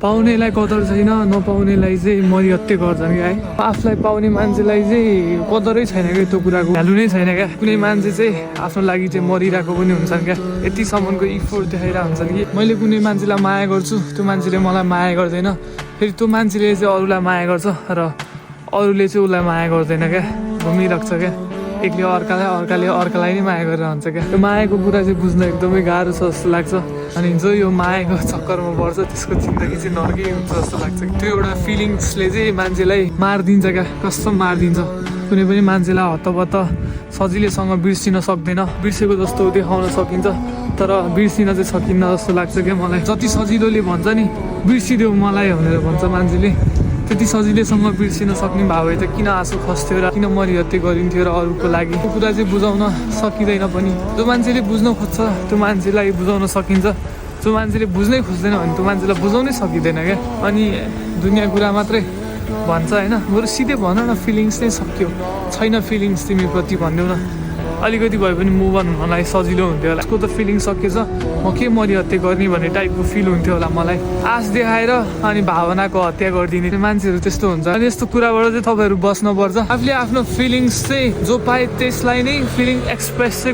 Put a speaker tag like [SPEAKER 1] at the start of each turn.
[SPEAKER 1] पाउनेलाई कदर छैन, नपाउनेलाई चाहिँ मरिहत्ते गर्छन् क्या है। आफूलाई पाउने मान्छेलाई चाहिँ कदरै छैन क्या, त्यो कुराको भ्यालु नै छैन क्या। कुनै मान्छे चाहिँ आफ्नो लागि चाहिँ मरिरहेको पनि हुन्छन् क्या, यतिसम्मको इफोर्ट देखाइरहेको हुन्छन् कि मैले कुनै मान्छेलाई माया गर्छु, त्यो मान्छेले मलाई माया गर्दैन, फेरि त्यो मान्छेले चाहिँ अरूलाई माया गर्छ र अरूले चाहिँ उसलाई माया गर्दैन क्या, घुमिरहेको छ क्या। एकले अर्काले अर्कालाई नै माया गरेर हुन्छ क्या। त्यो मायाको कुरा चाहिँ बुझ्न एकदमै गाह्रो छ जस्तो लाग्छ। अनि जो यो मायाको चक्करमा पर्छ त्यसको जिन्दगी चाहिँ नर्कै हुन्छ जस्तो लाग्छ। त्यो एउटा फिलिङ्सले चाहिँ मान्छेलाई मारिदिन्छ क्या, कसम मारिदिन्छ। कुनै पनि मान्छेलाई हत्तपत्त सजिलैसँग बिर्सिन सक्दैन, बिर्सेको जस्तो देखाउन सकिन्छ तर बिर्सिन चाहिँ सकिन्न जस्तो लाग्छ क्या मलाई। जति सजिलोले भन्छ नि बिर्सिदेऊ मलाई भनेर भन्छ मान्छेले, त्यति सजिलैसँग बिर्सिन सक्ने भए भए त किन आँसु खस्थ्यो र किन मरिहत्ते गरिन्थ्यो र अरूको लागि। त्यो कुरा चाहिँ बुझाउन सकिँदैन पनि। जो मान्छेले बुझ्न खोज्छ त्यो मान्छेलाई बुझाउन सकिन्छ, जो मान्छेले बुझ्नै खोज्दैन भने त्यो मान्छेलाई बुझाउनै सकिँदैन क्या। अनि दुनियाँ कुरा मात्रै भन्छ होइन, बरु सिधै भन न फिलिङ्स नै सक्यो, छैन फिलिङ्स तिमीप्रति भनिदेऊ न, अलिकति भए पनि मुभ अन हुनलाई सजिलो हुन्थ्यो होला। यसको त फिलिङ सकिएछ, म के मरिहत्ते गर्ने भन्ने टाइपको फिल हुन्थ्यो होला मलाई। आश देखाएर अनि भावनाको हत्या गरिदिने मान्छेहरू त्यस्तो हुन्छ। अनि यस्तो कुराबाट चाहिँ तपाईँहरू बस्नुपर्छ। आफूले आफ्नो फिलिङ्स चाहिँ जो पाए त्यसलाई नै फिलिङ एक्सप्रेस चाहिँ